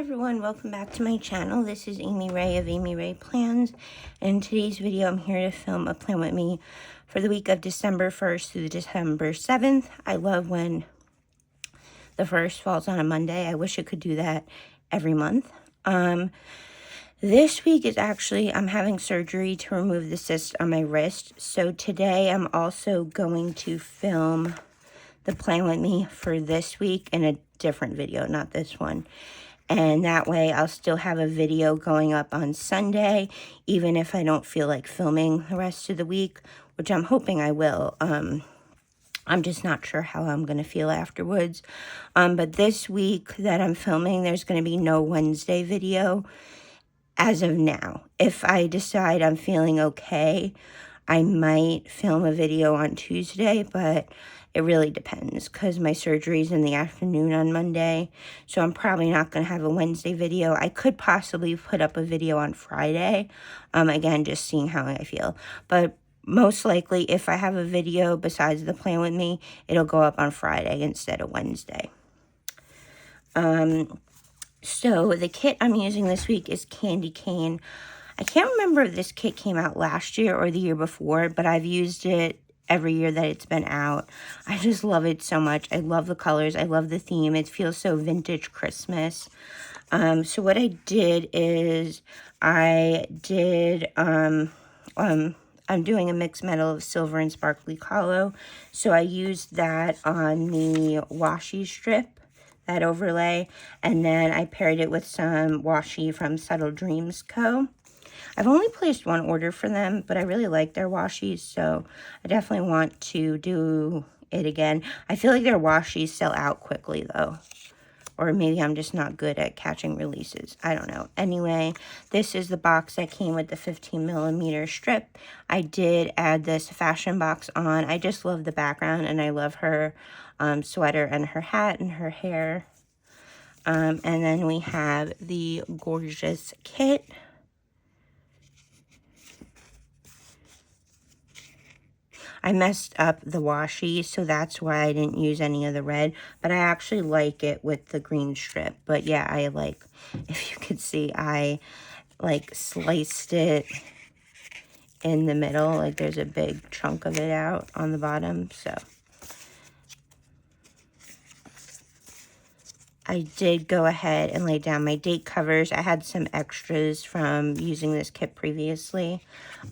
Everyone, welcome back to my channel. This is Amy Ray of Amy Ray Plans. And in today's video, I'm here to film a plan with me for the week of December 1st through December 7th. I love when the 1st falls on a Monday. I wish it could do that every month. This week is actually, I'm having surgery to remove the cyst on my wrist. So today I'm also going to film the plan with me for this week in a different video, not this one. And that way I'll still have a video going up on Sunday, even if I don't feel like filming the rest of the week, which I'm hoping I will. I'm just not sure how I'm going to feel afterwards. But this week that I'm filming, there's going to be no Wednesday video as of now. If I decide I'm feeling okay, I might film a video on Tuesday, but it really depends because my surgery is in the afternoon on Monday, so I'm probably not going to have a Wednesday video. I could possibly put up a video on Friday, again, just seeing how I feel. But most likely, if I have a video besides the plan with me, it'll go up on Friday instead of Wednesday. So the kit I'm using this week is Candy Cane. I can't remember if this kit came out last year or the year before, but I've used it every year that it's been out. I just love it so much. I love the colors. I love the theme. It feels so vintage Christmas. So what I did is I'm doing a mixed metal of silver and sparkly hollow. So I used that on the washi strip, that overlay, and then I paired it with some washi from Subtle Dreams Co. I've only placed one order for them, but I really like their washies, so I definitely want to do it again. I feel like their washies sell out quickly, though. Or maybe I'm just not good at catching releases. I don't know. Anyway, this is the box that came with the 15mm strip. I did add this fashion box on. I just love the background, and I love her sweater and her hat and her hair. And then we have the gorgeous kit. I messed up the washi, so that's why I didn't use any of the red. But I actually like it with the green strip. But yeah, I like, if you could see, I like sliced it in the middle. Like there's a big chunk of it out on the bottom, so. I did go ahead and lay down my date covers. I had some extras from using this kit previously.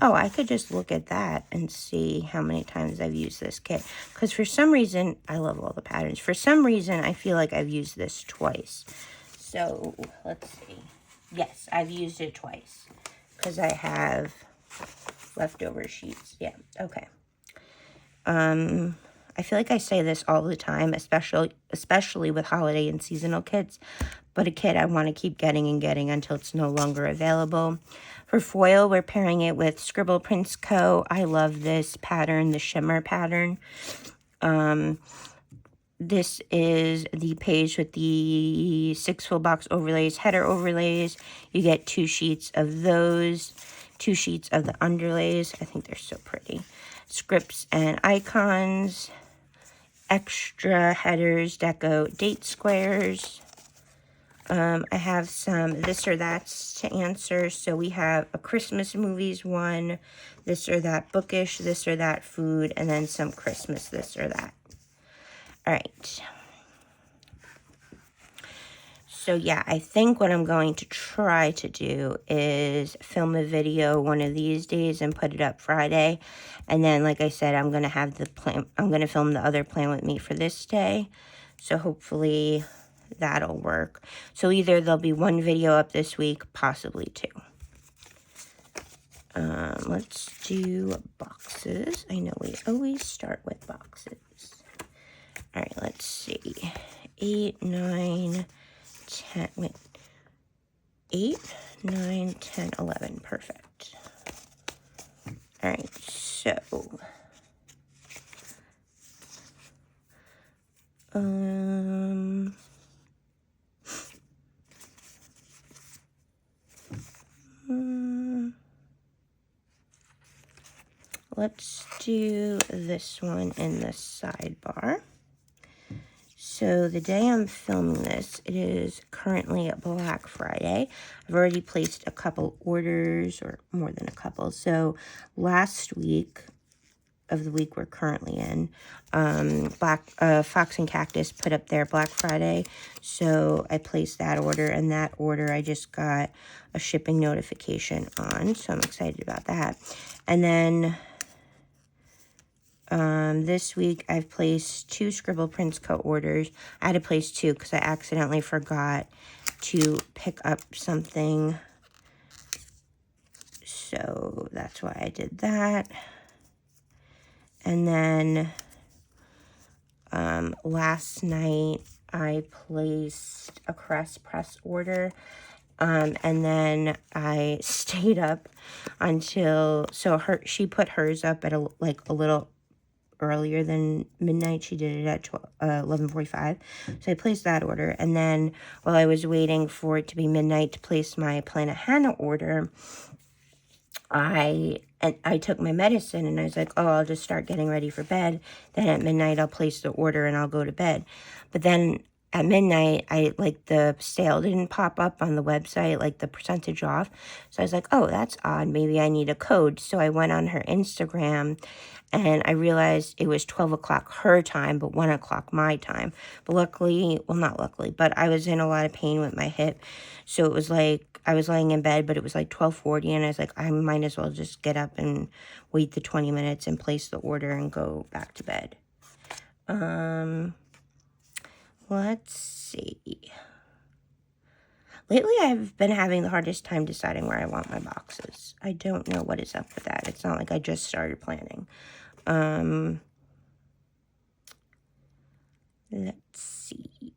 Oh, I could just look at that and see how many times I've used this kit. Because for some reason, I love all the patterns. For some reason, I feel like I've used this twice. So, let's see. Yes, I've used it twice. Because I have leftover sheets. Yeah, okay. I feel like I say this all the time, especially with holiday and seasonal kits, but a kit I want to keep getting and getting until it's no longer available. For foil, we're pairing it with Scribble Prints Co. I love this pattern, the shimmer pattern. This is the page with the 6 full box overlays, header overlays. You get 2 sheets of those, 2 sheets of the underlays. I think they're so pretty. Scripts and icons. Extra headers, deco, date squares. I have some this or that's to answer. So we have a Christmas movies one, this or that bookish, this or that food, and then some Christmas this or that. All right. So yeah, I think what I'm going to try to do is film a video one of these days and put it up Friday. And then, like I said, I'm going to have the plan. I'm going to film the other plan with me for this day. So hopefully that'll work. So either there'll be one video up this week, possibly 2. Let's do boxes. I know we always start with boxes. All right, let's see. 8, 9, 10, wait, 8, 9, 10, 11, perfect. All right, so, let's do this one in the sidebar. So the day I'm filming this, it is currently Black Friday. I've already placed a couple orders, or more than a couple. So last week of the week we're currently in, Fox and Cactus put up their Black Friday, so I placed that order, and that order I just got a shipping notification on, so I'm excited about that. And then this week I've placed 2 Scribble Prints Co. orders. I had to place 2 because I accidentally forgot to pick up something, so that's why I did that. And then last night I placed a Cress Press order, and then I stayed up until, so she put hers up at a little earlier than midnight. She did it at 11:45, so I placed that order. And then while I was waiting for it to be midnight to place my Planet Hannah order, I took my medicine, and I was like, oh, I'll just start getting ready for bed. Then at midnight, I'll place the order and I'll go to bed. But then at midnight, the sale didn't pop up on the website, like the percentage off. So I was like, oh, that's odd. Maybe I need a code. So I went on her Instagram, and I realized it was 12 o'clock her time, but 1 o'clock my time. But luckily, well, not luckily, but I was in a lot of pain with my hip. So it was like, I was laying in bed, but it was like 12:40, and I was like, I might as well just get up and wait the 20 minutes and place the order and go back to bed. Let's see. Lately, I've been having the hardest time deciding where I want my boxes. I don't know what is up with that. It's not like I just started planning. Let's see.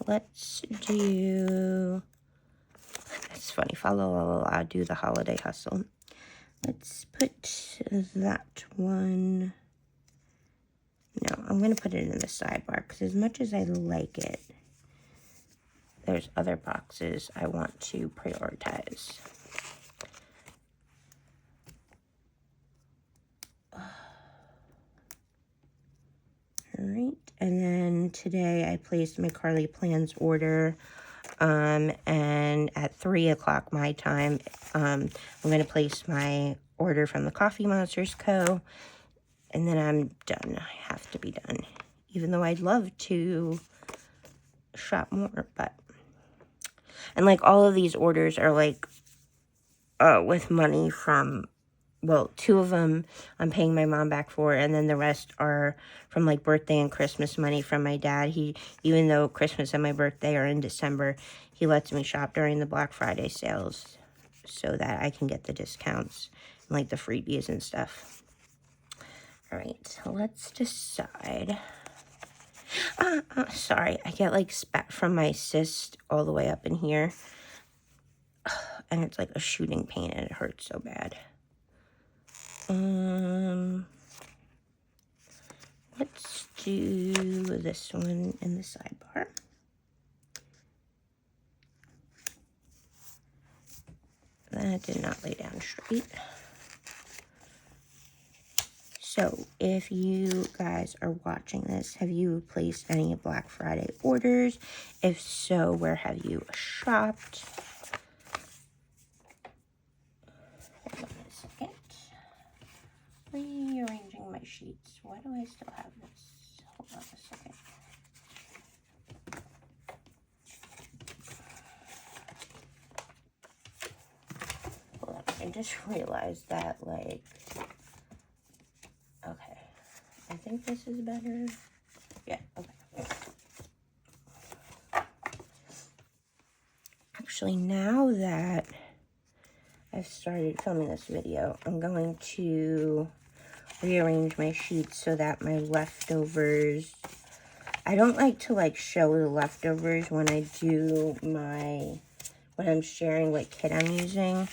Let's do... That's funny. I'll do the holiday hustle. Let's put that one... No, I'm going to put it in the sidebar, because as much as I like it, there's other boxes I want to prioritize. Alright, and then today I placed my Carly Plans order, and at 3 o'clock my time, I'm going to place my order from the Coffee Monsters Co., and then I'm done. I have to be done, even though I'd love to shop more, but... And, like, all of these orders are, like, with money from... Well, 2 of them I'm paying my mom back for, and then the rest are from, like, birthday and Christmas money from my dad. Even though Christmas and my birthday are in December, he lets me shop during the Black Friday sales so that I can get the discounts and, like, the freebies and stuff. All right, let's decide. Sorry, I get, like, spat from my cyst all the way up in here. And it's, like, a shooting pain, and it hurts so bad. Let's do this one in the sidebar. That did not lay down straight. So, if you guys are watching this, have you placed any Black Friday orders? If so, where have you shopped? Hold on a second. Rearranging my sheets. Why do I still have this? Hold on a second. Hold on. I just realized that, like... Okay, I think this is better. Yeah, okay. Actually, now that I've started filming this video, I'm going to rearrange my sheets so that my leftovers... I don't like to, like, show the leftovers when I do when I'm sharing what kit I'm using.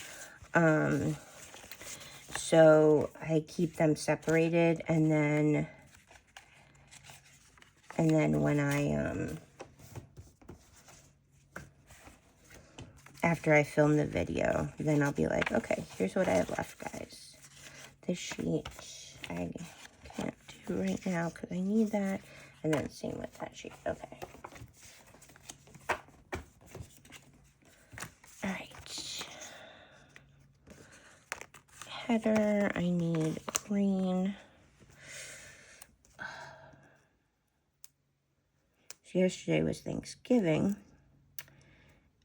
So I keep them separated, and then when I, after I film the video, then I'll be like, okay, here's what I have left, guys. This sheet I can't do right now because I need that, and then same with that sheet, okay. header. I need green. So yesterday was Thanksgiving,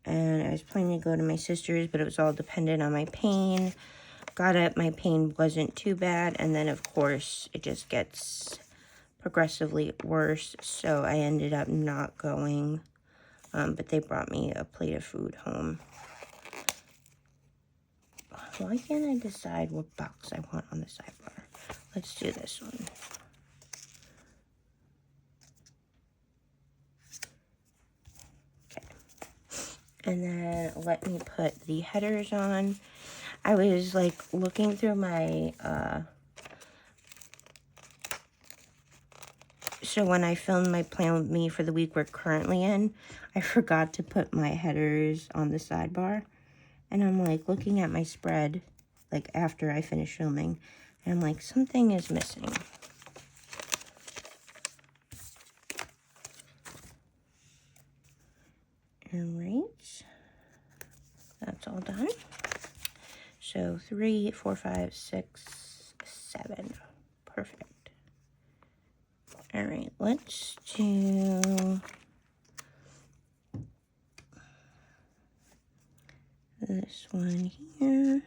and I was planning to go to my sister's, but it was all dependent on my pain. Got up, my pain wasn't too bad, and then of course it just gets progressively worse, so I ended up not going, but they brought me a plate of food home. Why can't I decide what box I want on the sidebar? Let's do this one. And then let me put the headers on. I was like looking through my, so when I filmed my Plan With Me for the week we're currently in, I forgot to put my headers on the sidebar. And I'm like looking at my spread, like after I finish filming, and I'm like, something is missing. All right, that's all done. So 3, 4, 5, 6, 7. Perfect. All right, let's do this one here.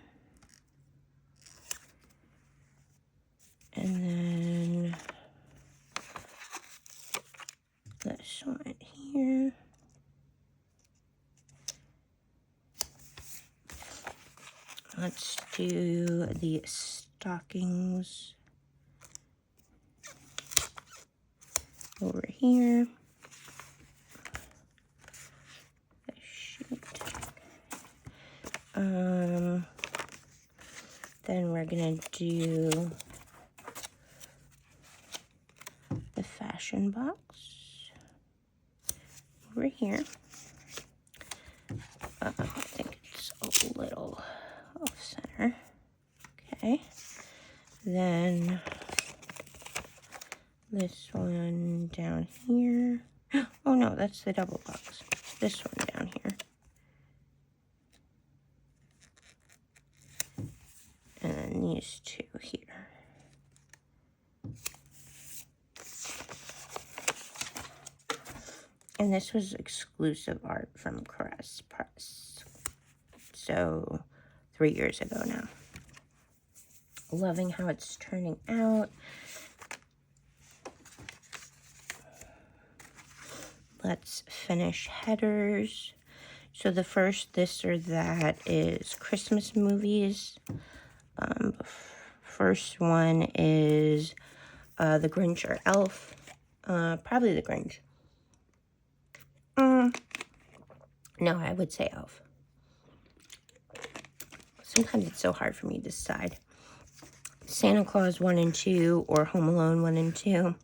And then this one here. Let's do the stockings over here. The sheet. Then we're gonna do the fashion box over here. I think it's a little off center. Okay. Then this one down here. Oh no, that's the double box. This one down here. And then these two here. And this was exclusive art from Krissy Press. So 3 years ago now. Loving how it's turning out. Let's finish headers. So the first this or that is Christmas movies. First one is The Grinch or Elf. Probably The Grinch. No, I would say Elf. Sometimes it's so hard for me to decide. Santa Claus 1 and 2 or Home Alone 1 and 2.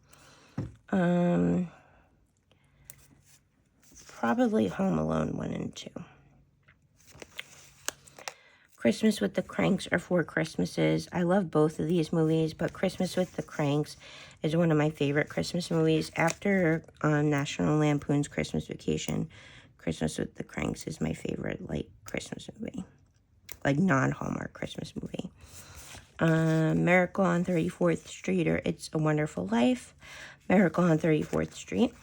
Probably Home Alone 1 and 2. Christmas with the Cranks or Four Christmases. I love both of these movies, but Christmas with the Cranks is one of my favorite Christmas movies. After National Lampoon's Christmas Vacation, Christmas with the Cranks is my favorite, like, Christmas movie. Like, non-Hallmark Christmas movie. Miracle on 34th Street or It's a Wonderful Life. Miracle on 34th Street.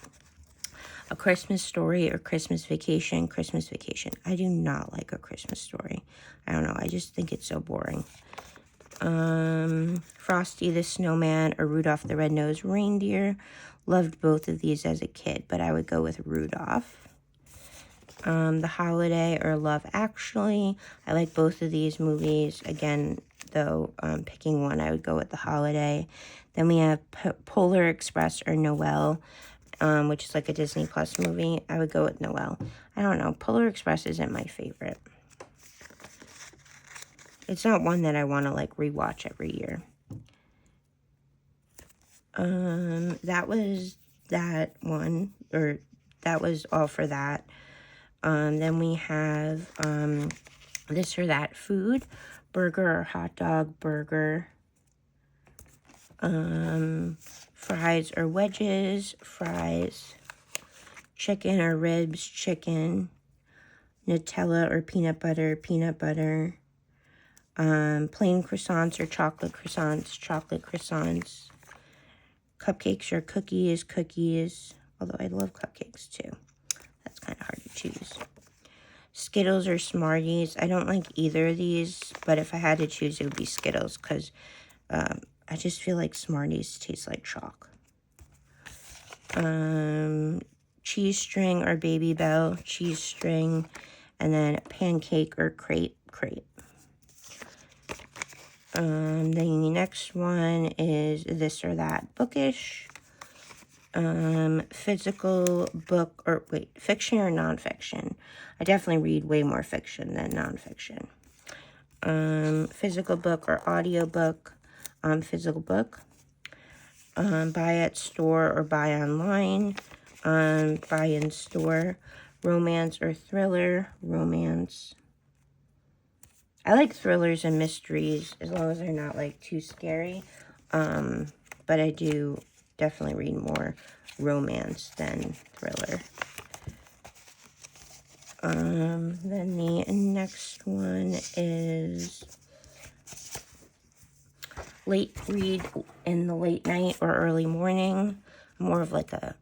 A Christmas Story or Christmas Vacation. Christmas Vacation. I do not like A Christmas Story. I don't know. I just think it's so boring. Frosty the Snowman or Rudolph the Red-Nosed Reindeer. Loved both of these as a kid, but I would go with Rudolph. The Holiday or Love Actually. I like both of these movies. Again, though, picking one, I would go with The Holiday. Then we have Polar Express or Noel, which is like a Disney Plus movie. I would go with Noel. I don't know. Polar Express isn't my favorite. It's not one that I want to, like, rewatch every year. That was that one, or that was all for that. Then we have This or That Food, burger or hot dog, burger. Fries or wedges, fries. Chicken or ribs, chicken. Nutella or peanut butter, peanut butter. Plain croissants or chocolate croissants. Cupcakes or cookies. Although I love cupcakes too. That's kind of hard to choose. Skittles or Smarties. I don't like either of these, but if I had to choose, it would be Skittles because I just feel like Smarties taste like chalk. Cheese string or Baby Bell. Cheese string. And then pancake or crepe. Then the next one is This or That Bookish. Physical book, or wait, fiction or nonfiction. I definitely read way more fiction than nonfiction. Physical book or audiobook. Physical book. Buy at store or buy online. Buy in store. Romance or thriller. Romance. I like thrillers and mysteries as long as they're not like too scary. But I do definitely read more romance than thriller. Then the next one is late read in the late night or early morning. More of like a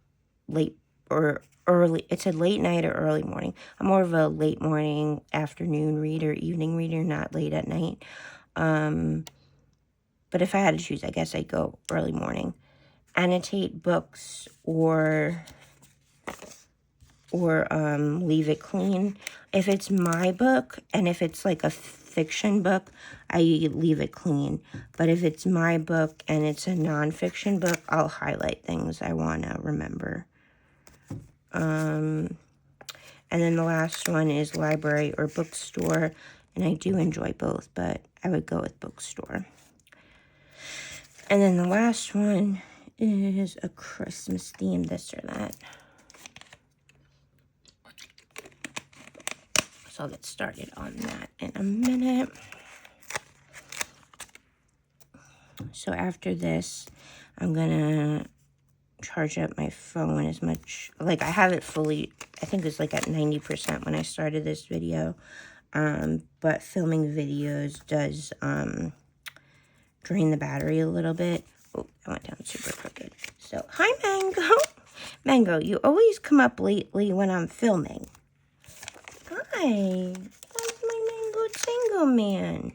late or early. It said late night or early morning. I'm more of a late morning, afternoon reader, evening reader, not late at night. But if I had to choose, I guess I'd go early morning. Annotate books or leave it clean. If it's my book and if it's like a fiction book, I leave it clean. But if it's my book and it's a nonfiction book, I'll highlight things I want to remember. And then the last one is library or bookstore. And I do enjoy both, but I would go with bookstore. And then the last one is a Christmas theme, this or that. So I'll get started on that in a minute. So after this, I'm gonna charge up my phone as much, like I have it fully, I think it's like at 90% when I started this video. But filming videos does drain the battery a little bit. Oh, I went down super crooked. So, hi Mango. Mango, you always come up lately when I'm filming. Hi. How's my Mango Tango Man?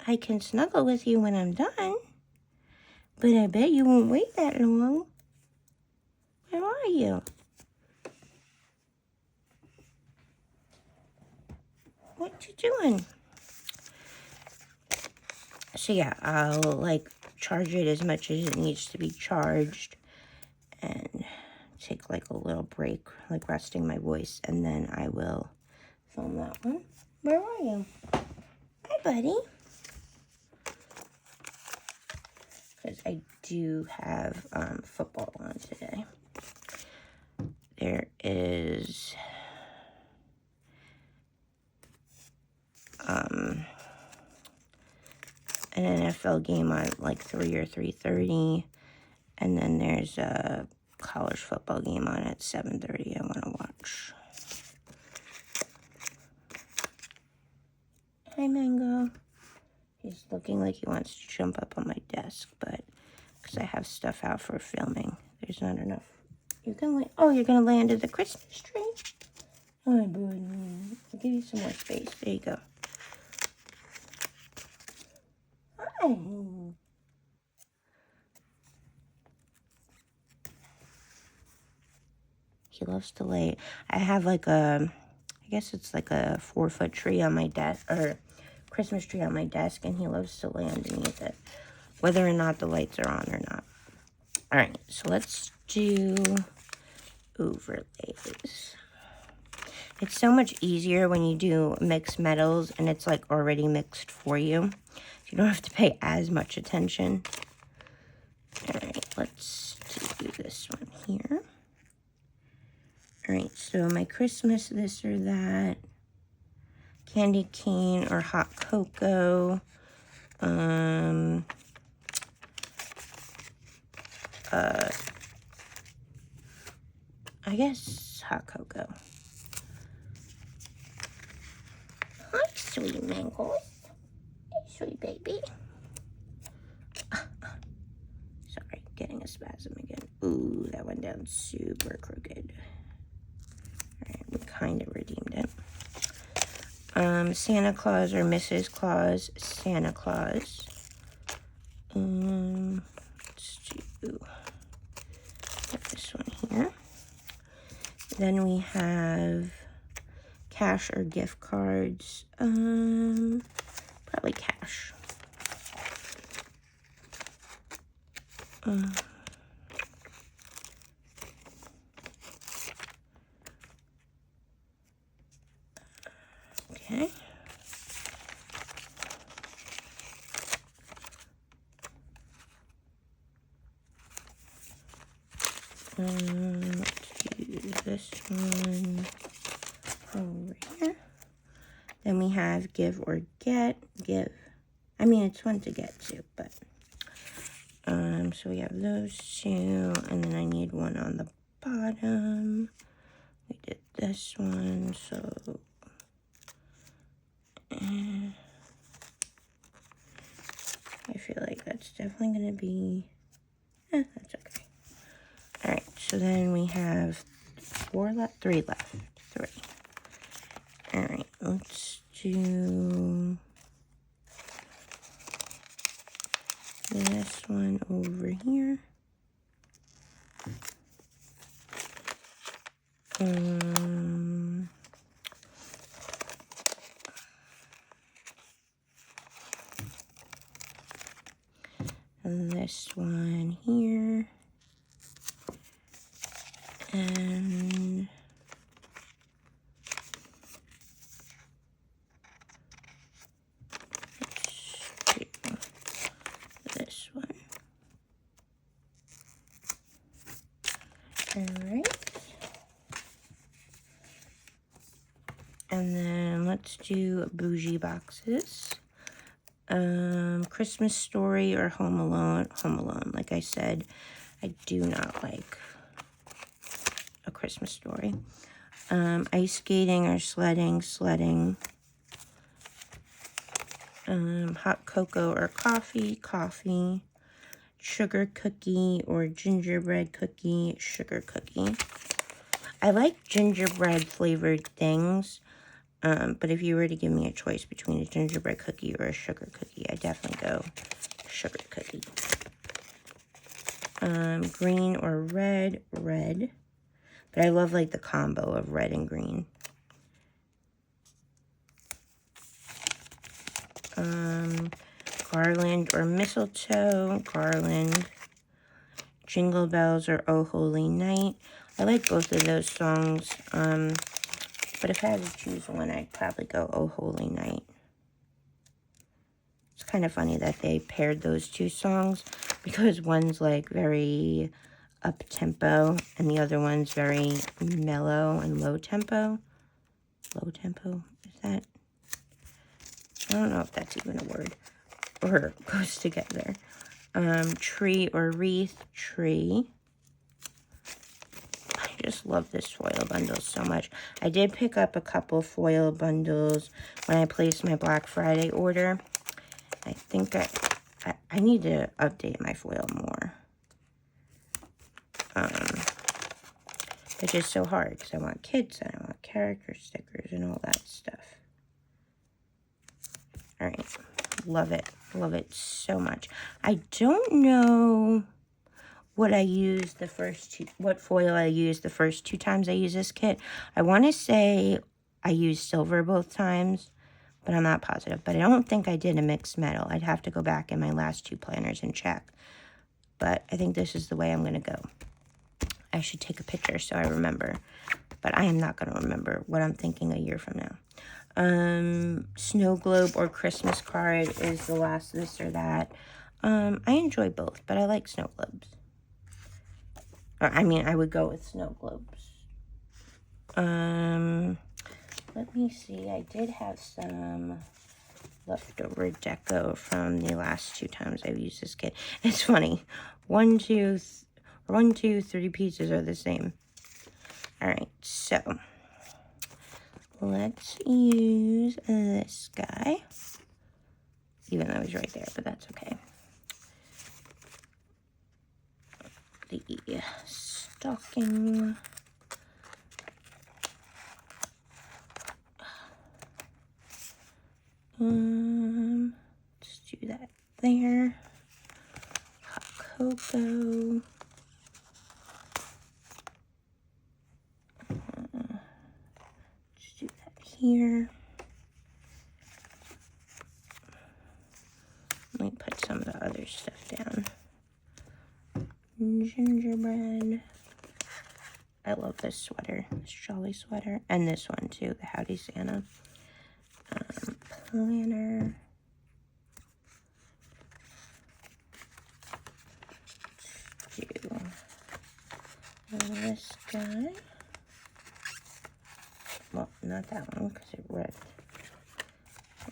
I can snuggle with you when I'm done. But I bet you won't wait that long. Where are you? What you doing? So yeah, I'll like charge it as much as it needs to be charged and take like a little break, like resting my voice, and then I will film that one. Where are you? Hi, buddy. Because I do have football on today. There is an NFL game on like 3 or 3:30, and then there's a college football game on at 7:30 I want to watch. Hi, Mango. He's looking like he wants to jump up on my desk, but because I have stuff out for filming, there's not enough. You can lay. Oh, you're gonna lay under the Christmas tree. Hi, buddy. I'll give you some more space. There you go. Hi. He loves to lay. I have like a, I guess it's like a 4-foot tree on my desk, or Christmas tree on my desk, and he loves to lay underneath it, whether or not the lights are on or not. All right, so let's do overlays. It's so much easier when you do mixed metals and it's like already mixed for you. You don't have to pay as much attention. All right, let's do this one here. All right, so my Christmas this or that, candy cane or hot cocoa, I guess hot cocoa. Hi, sweet mangoes. Hey, sweet baby. Sorry, getting a spasm again. Ooh, that went down super crooked. Alright, we kind of redeemed it. Santa Claus or Mrs. Claus, Santa Claus. Let's do this one here. Then we have cash or gift cards. Probably cash. Okay. Let's do this one over here. Then we have give or get. Give. I mean, it's one to get to, but so we have those two, and then I need one on the bottom. We did this one, so I feel like that's definitely going to be, that's okay. All right, so then we have 3 left. 3. All right, let's do this one over here. And this one here. And this one. All right. And then let's do bougie boxes. Christmas Story or Home Alone. Home Alone. Like I said, I do not like A Christmas Story. Ice skating or sledding. Sledding. Hot cocoa or coffee. Coffee. Sugar cookie or gingerbread cookie. Sugar cookie. I like gingerbread flavored things. But if you were to give me a choice between a gingerbread cookie or a sugar cookie, I definitely go sugar cookie. Green or red, red. But I love like the combo of red and green. Garland or mistletoe, garland. Jingle Bells or Oh Holy Night. I like both of those songs. But if I had to choose one, I'd probably go Oh Holy Night. It's kind of funny that they paired those two songs because one's like very up-tempo and the other one's very mellow and low-tempo. Low-tempo? Is that? I don't know if that's even a word or goes together. Tree or wreath, tree. I just love this foil bundle so much. I did pick up a couple foil bundles when I placed my Black Friday order. I think I need to update my foil more. It's just so hard because I want kids and I want character stickers and all that stuff. All right. Love it. Love it so much. I don't know what I used the first two, what foil I used the first 2 times I used this kit. I want to say I used silver both times, but I'm not positive. But I don't think I did a mixed metal. I'd have to go back in my last 2 planners and check. But I think this is the way I'm going to go. I should take a picture so I remember. But I am not going to remember what I'm thinking a year from now. Snow globe or Christmas card is the last this or that. I enjoy both, but I like snow globes. Or, I mean, I would go with snow globes. Let me see. I did have some leftover deco from the last 2 times I've used this kit. It's funny. 1, 2, 3 pieces are the same. All right, so let's use this guy. Even though he's right there, but that's okay. The stocking. Let's do that there. Hot cocoa. Let's do that here. Let me put some of the other stuff down. Gingerbread. I love this sweater, this jolly sweater, and this one too, the Howdy Santa. Planner. Do this guy. Well, not that one because it ripped.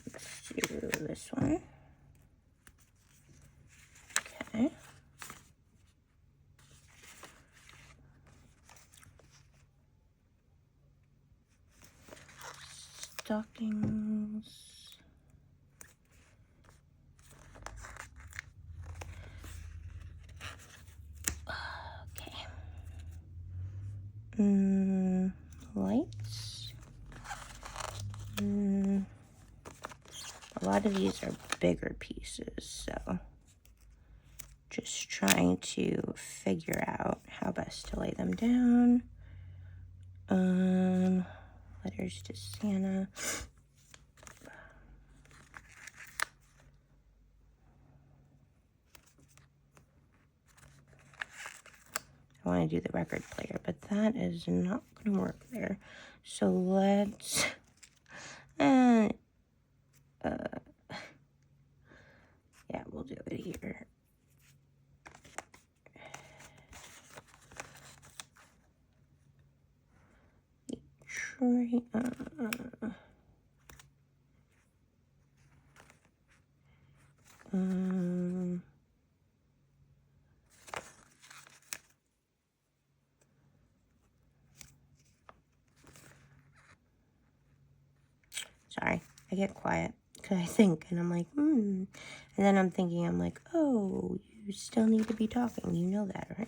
Let's do this one. Okay. Stockings. Okay. Lights. A lot of these are bigger pieces, so just trying to figure out how best to lay them down. Letters to Santa. I want to do the record player, but that is not going to work there. So let's, yeah, we'll do it here. Detroit, sorry, I get quiet because I think, and I'm like, and then I'm thinking, I'm like, oh, you still need to be talking. You know that, right?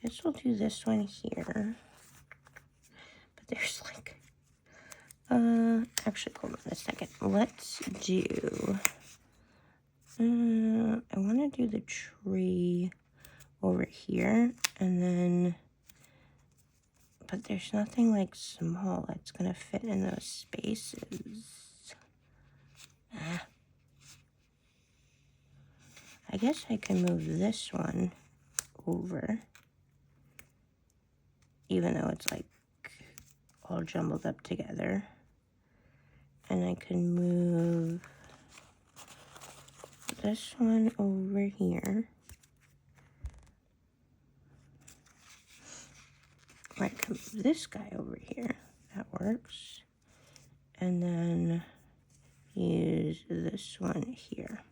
Guess we'll do this one here. But there's like, actually, hold on a second. Let's do, I want to do the tree over here, and then, but there's nothing like small that's gonna fit in those spaces. I guess I can move this one over, even though it's like all jumbled up together. And I can move this one over here. Or I can move this guy over here. That works. And then use this one here.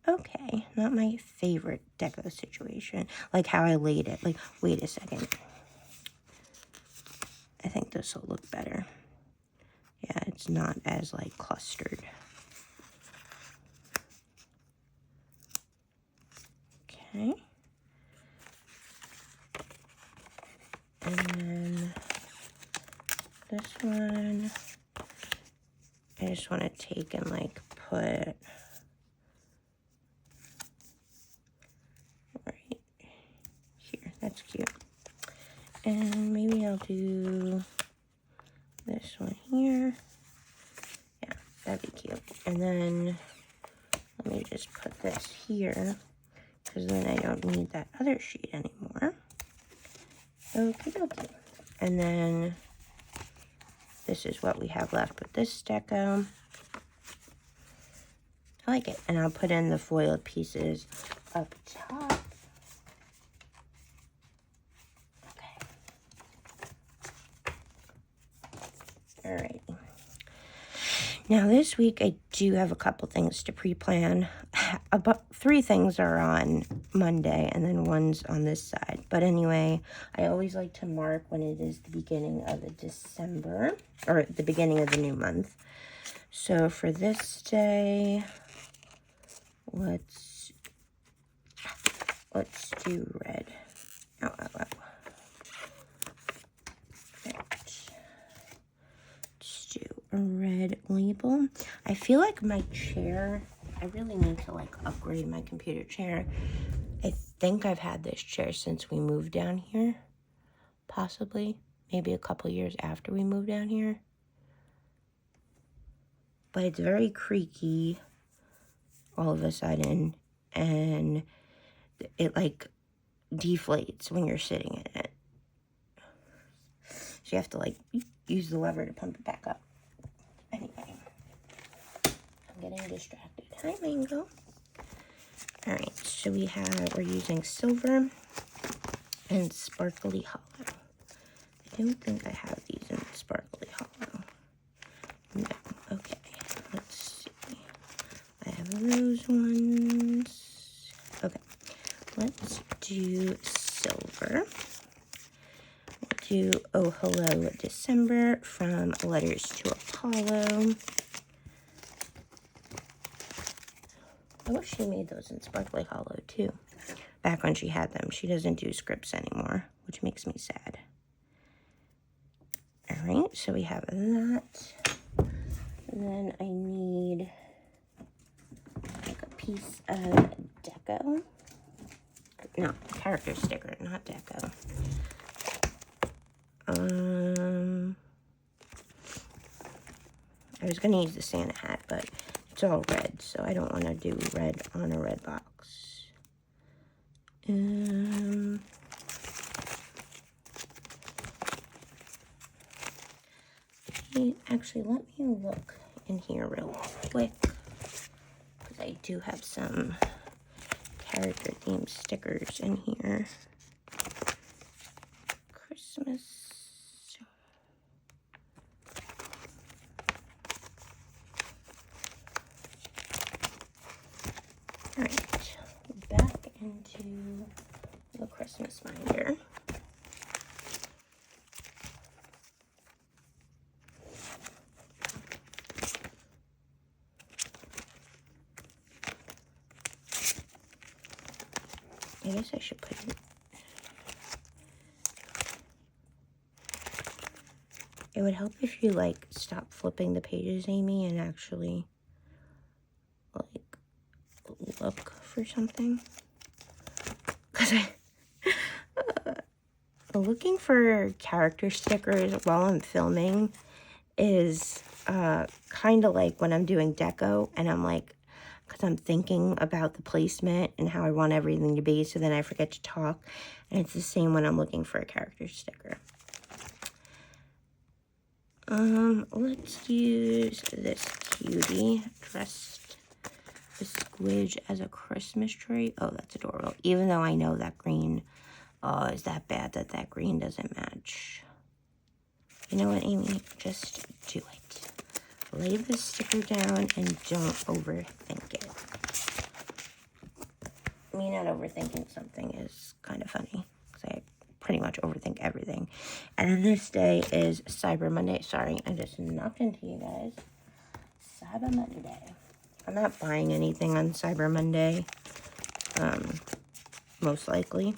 Okay, not my favorite deco situation. Like how I laid it. Like, wait a second. I think this will look better. Yeah, it's not as like clustered. Okay. And then this one, I just want to take and like put right here. That's cute. And maybe I'll do this one here. Yeah, that'd be cute. And then let me just put this here, because then I don't need that other sheet anymore. Okay, okay. And then this is what we have left with this deco. I like it. And I'll put in the foiled pieces up top. Alright. Now this week I do have a couple things to pre-plan. about 3 things are on Monday, and then one's on this side. But anyway, I always like to mark when it is the beginning of the December, or the beginning of the new month. So for this day, let's do red. Right. Let's do a red label. I feel like my chair, I really need to like upgrade my computer chair. I think I've had this chair since we moved down here. Possibly. Maybe a couple years after we moved down here. But it's very creaky all of a sudden. And it like deflates when you're sitting in it. So you have to like use the lever to pump it back up. Anyway. I'm getting distracted. Hi, Mango. Alright, so we're using silver and sparkly hollow. I don't think I have these in sparkly hollow. No, okay, let's see. I have those ones. Okay, let's do silver. We'll do Oh Hello December from Letters to Apollo. I wish she made those in sparkly hollow too. Back when she had them. She doesn't do scripts anymore, which makes me sad. Alright, so we have that. And then I need like a piece of deco. No, character sticker, not deco. I was going to use the Santa hat, but it's all red, so I don't want to do red on a red box. Actually, let me look in here real quick, because I do have some character themed stickers in here. Christmas. Alright, back into the Christmas binder. I guess I should put it. It would help if you like stop flipping the pages, Amy, and actually like look for something. Because looking for character stickers while I'm filming is kind of like when I'm doing deco, and I'm like, because I'm thinking about the placement and how I want everything to be, so then I forget to talk. And it's the same when I'm looking for a character sticker. Let's use this cutie dressed the squidge as a Christmas tree. Oh, that's adorable. Even though I know that green, is that bad that that green doesn't match. You know what, Amy? Just do it. Lay the sticker down and don't overthink it. Me not overthinking something is kind of funny, because I pretty much overthink everything. And then this day is Cyber Monday. Sorry, I just knocked into you guys. Cyber Monday. I'm not buying anything on Cyber Monday. Most likely.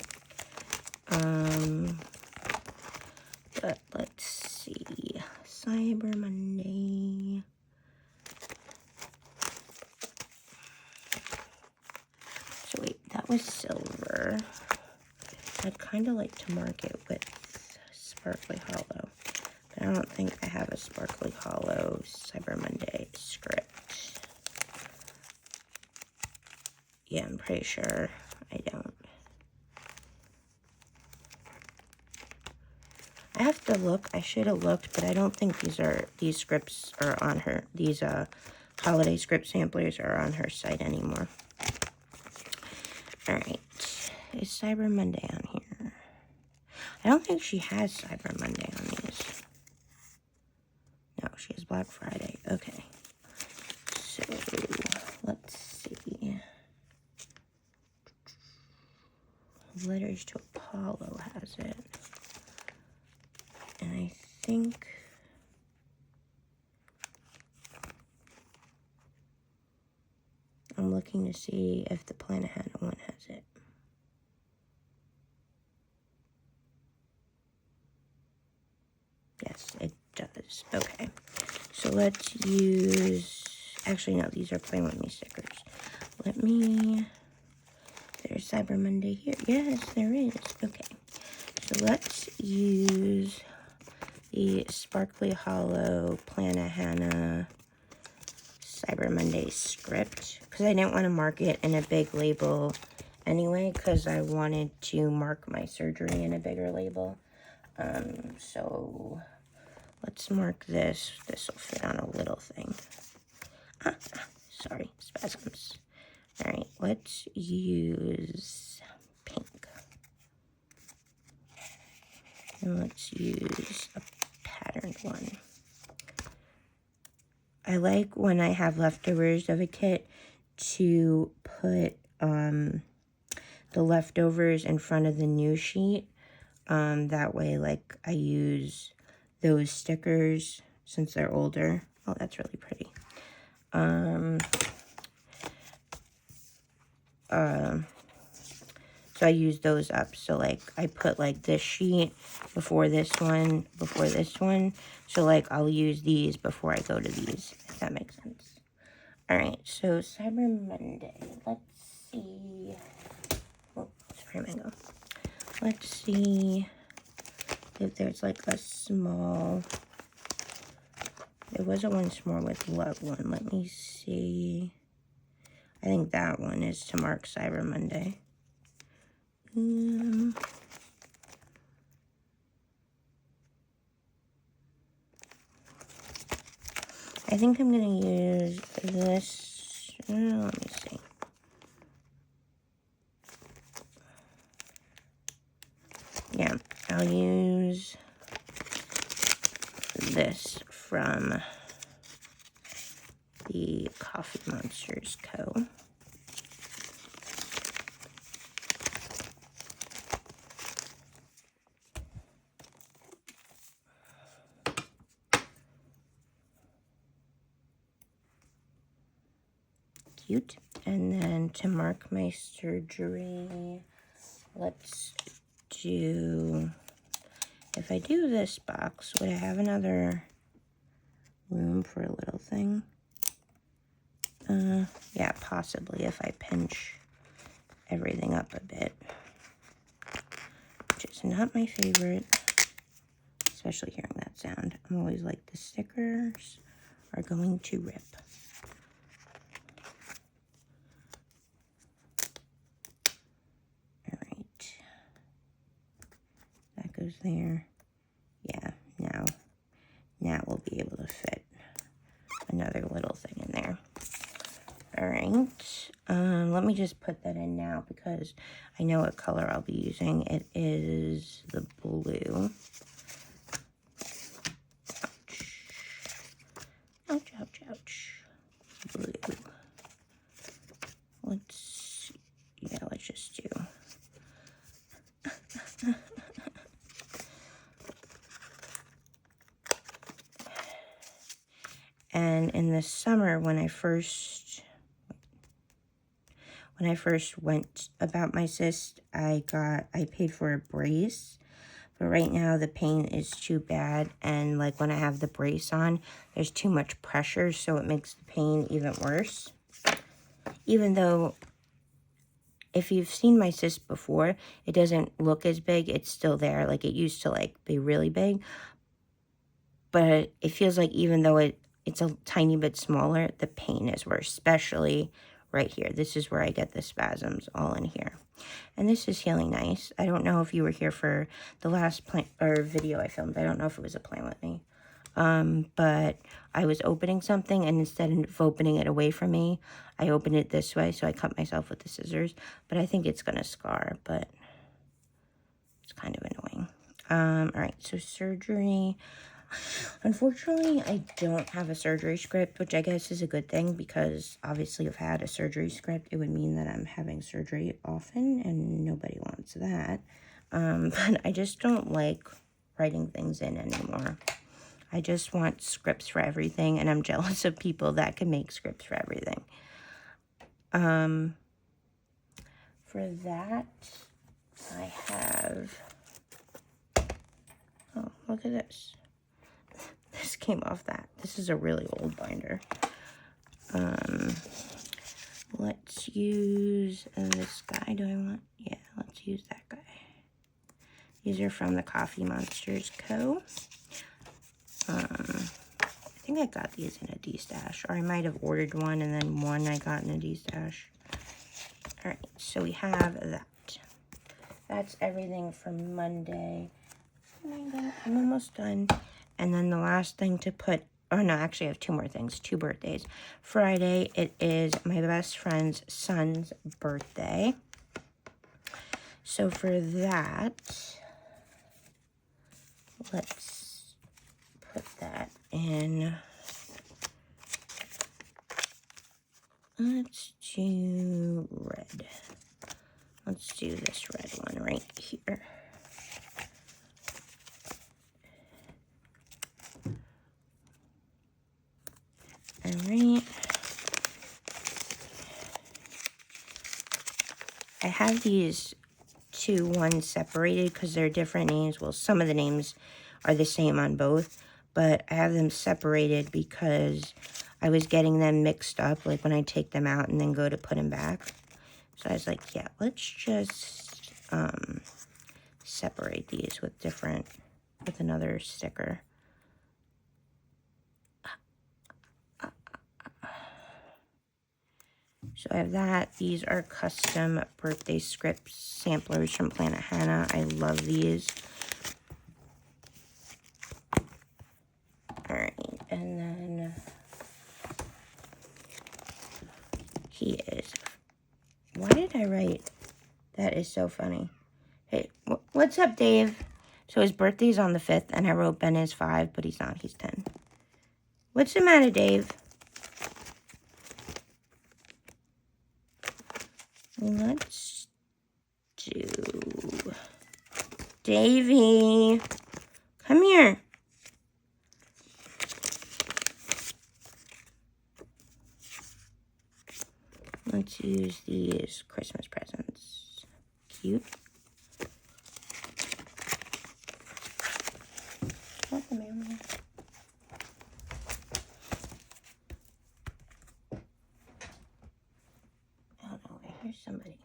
But let's see. Cyber Monday. So wait, that was silver. I'd kind of like to mark it with Sparkly Hollow. But I don't think I have a Sparkly Hollow Cyber Monday script. Yeah, I'm pretty sure I don't. I have to look. I should have looked, but I don't think these scripts are on her. These holiday script samplers are on her site anymore. All right, is Cyber Monday on here? I don't think she has Cyber Monday on these. No, she has Black Friday. Okay, so let's see. think I'm looking to see if the Planet Hannah one has it. Yes, it does. Okay. So let's use... Actually, no, these are Plan With Me stickers. There's Cyber Monday here. Yes, there is. Okay. So let's use the Sparkly Hollow Planet Hannah Cyber Monday script, because I didn't want to mark it in a big label anyway, because I wanted to mark my surgery in a bigger label. So let's mark this. This will fit on a little thing. Sorry, spasms. All right, let's use pink. And let's use a patterned one. I like when I have leftovers of a kit to put the leftovers in front of the new sheet. That way, like, I use those stickers since they're older. Oh, that's really pretty. So I use those up. So, like, I put, like, this sheet before this one, So, like, I'll use these before I go to these, if that makes sense. All right, so Cyber Monday. Let's see. Oh, sorry, mango. Let's see if there's, like, a small... There was a one small with love one. Let me see. I think that one is to mark Cyber Monday. I think I'm going to use this. Let me see. Yeah, I'll use this from the Coffee Monsters Co. Cute. And then to mark my surgery, let's do, if I do this box, would I have another room for a little thing? Yeah, possibly if I pinch everything up a bit, which is not my favorite, especially hearing that sound. I'm always like, the stickers are going to rip. All right, that goes there. Yeah, now we'll be able to fit another little thing in there. All right, let me just put that in now because I know what color I'll be using. It is the blue. Ouch, ouch, ouch. Blue. Let's just do. And in the summer, when I first went about my cyst, I paid for a brace. But right now the pain is too bad, and like when I have the brace on, there's too much pressure, so it makes the pain even worse. Even though if you've seen my cyst before, it doesn't look as big. It's still there. Like, it used to like be really big, but it feels like even though it's a tiny bit smaller, the pain is worse, especially right here. This is where I get the spasms, all in here. And this is healing nice. I don't know if you were here for the last video I filmed. I don't know if it was a Plan With Me. But I was opening something, and instead of opening it away from me, I opened it this way, so I cut myself with the scissors. But I think it's going to scar, but it's kind of annoying. All right, so surgery. Unfortunately, I don't have a surgery script, which I guess is a good thing, because obviously if I had a surgery script, it would mean that I'm having surgery often, and nobody wants that. But I just don't like writing things in anymore. I just want scripts for everything, and I'm jealous of people that can make scripts for everything. For that, I have, oh, look at this. This came off that. This is a really old binder. Let's use this guy. Do I want? Yeah, let's use that guy. These are from the Coffee Monsters Co. I think I got these in a D-stash, or I might have ordered one and then one I got in a D-stash. All right, so we have that. That's everything for Monday. Oh my God, I'm almost done. And then the last thing to put, oh no, actually I have 2 more things, 2 birthdays. Friday, it is my best friend's son's birthday. So for that, let's put that in. Let's do red. Let's do this red one right here. All right. I have these 2 ones separated because they're different names. Well, some of the names are the same on both, but I have them separated because I was getting them mixed up, like when I take them out and then go to put them back. So I was like, yeah, let's just separate these with another sticker. So I have that. These are custom birthday script samplers from Planet Hannah. I love these. All right, and then he is. Why did I write? That is so funny. Hey, what's up, Dave? So his birthday's on the 5th, and I wrote Ben is 5, but he's not. He's 10. What's the matter, Dave? Let's do... Davey, come here. Let's use these Christmas presents. Cute. What's the mailman? Oh no, I hear somebody.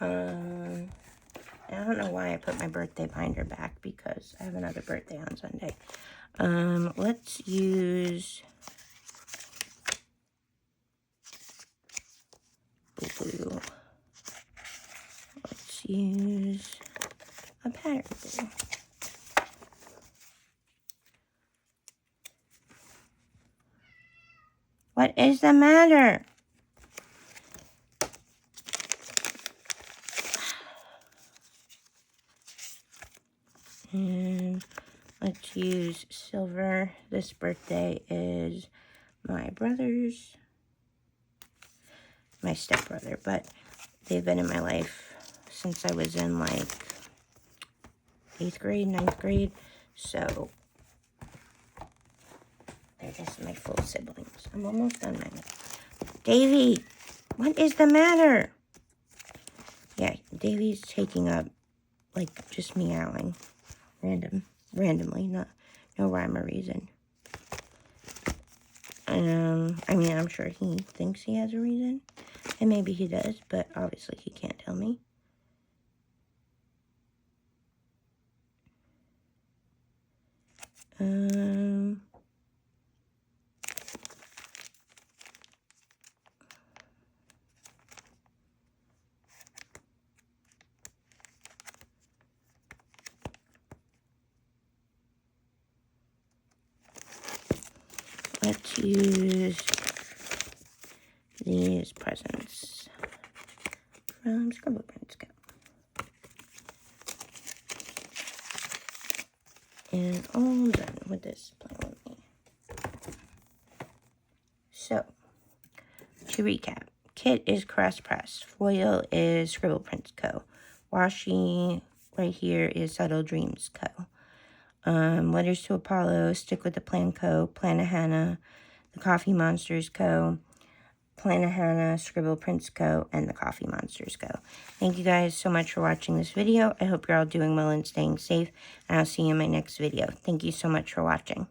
I don't know why I put my birthday binder back because I have another birthday on Sunday. Let's use blue. Let's use a pattern blue. What is the matter? And let's use silver. This birthday is my brother's, my stepbrother, but they've been in my life since I was in like 8th grade, 9th grade. So they're just my full siblings. I'm almost done, man. Davey, what is the matter? Yeah, Davey's taking up, like, just meowing. Randomly, no rhyme or reason. I mean, I'm sure he thinks he has a reason, and maybe he does, but obviously he can't tell me. Let's use these presents from Scribble. And all done with this plan with me. So, to recap, kit is Cross Press, foil is Scribble Prints Co., washi right here is Subtle Dreams Co. Letters to Apollo, Stick with the Plan Co., Plan of Hannah, The Coffee Monsters Co., Plan of Hannah, Scribble Prince Co., and The Coffee Monsters Co. Thank you guys so much for watching this video. I hope you're all doing well and staying safe, and I'll see you in my next video. Thank you so much for watching.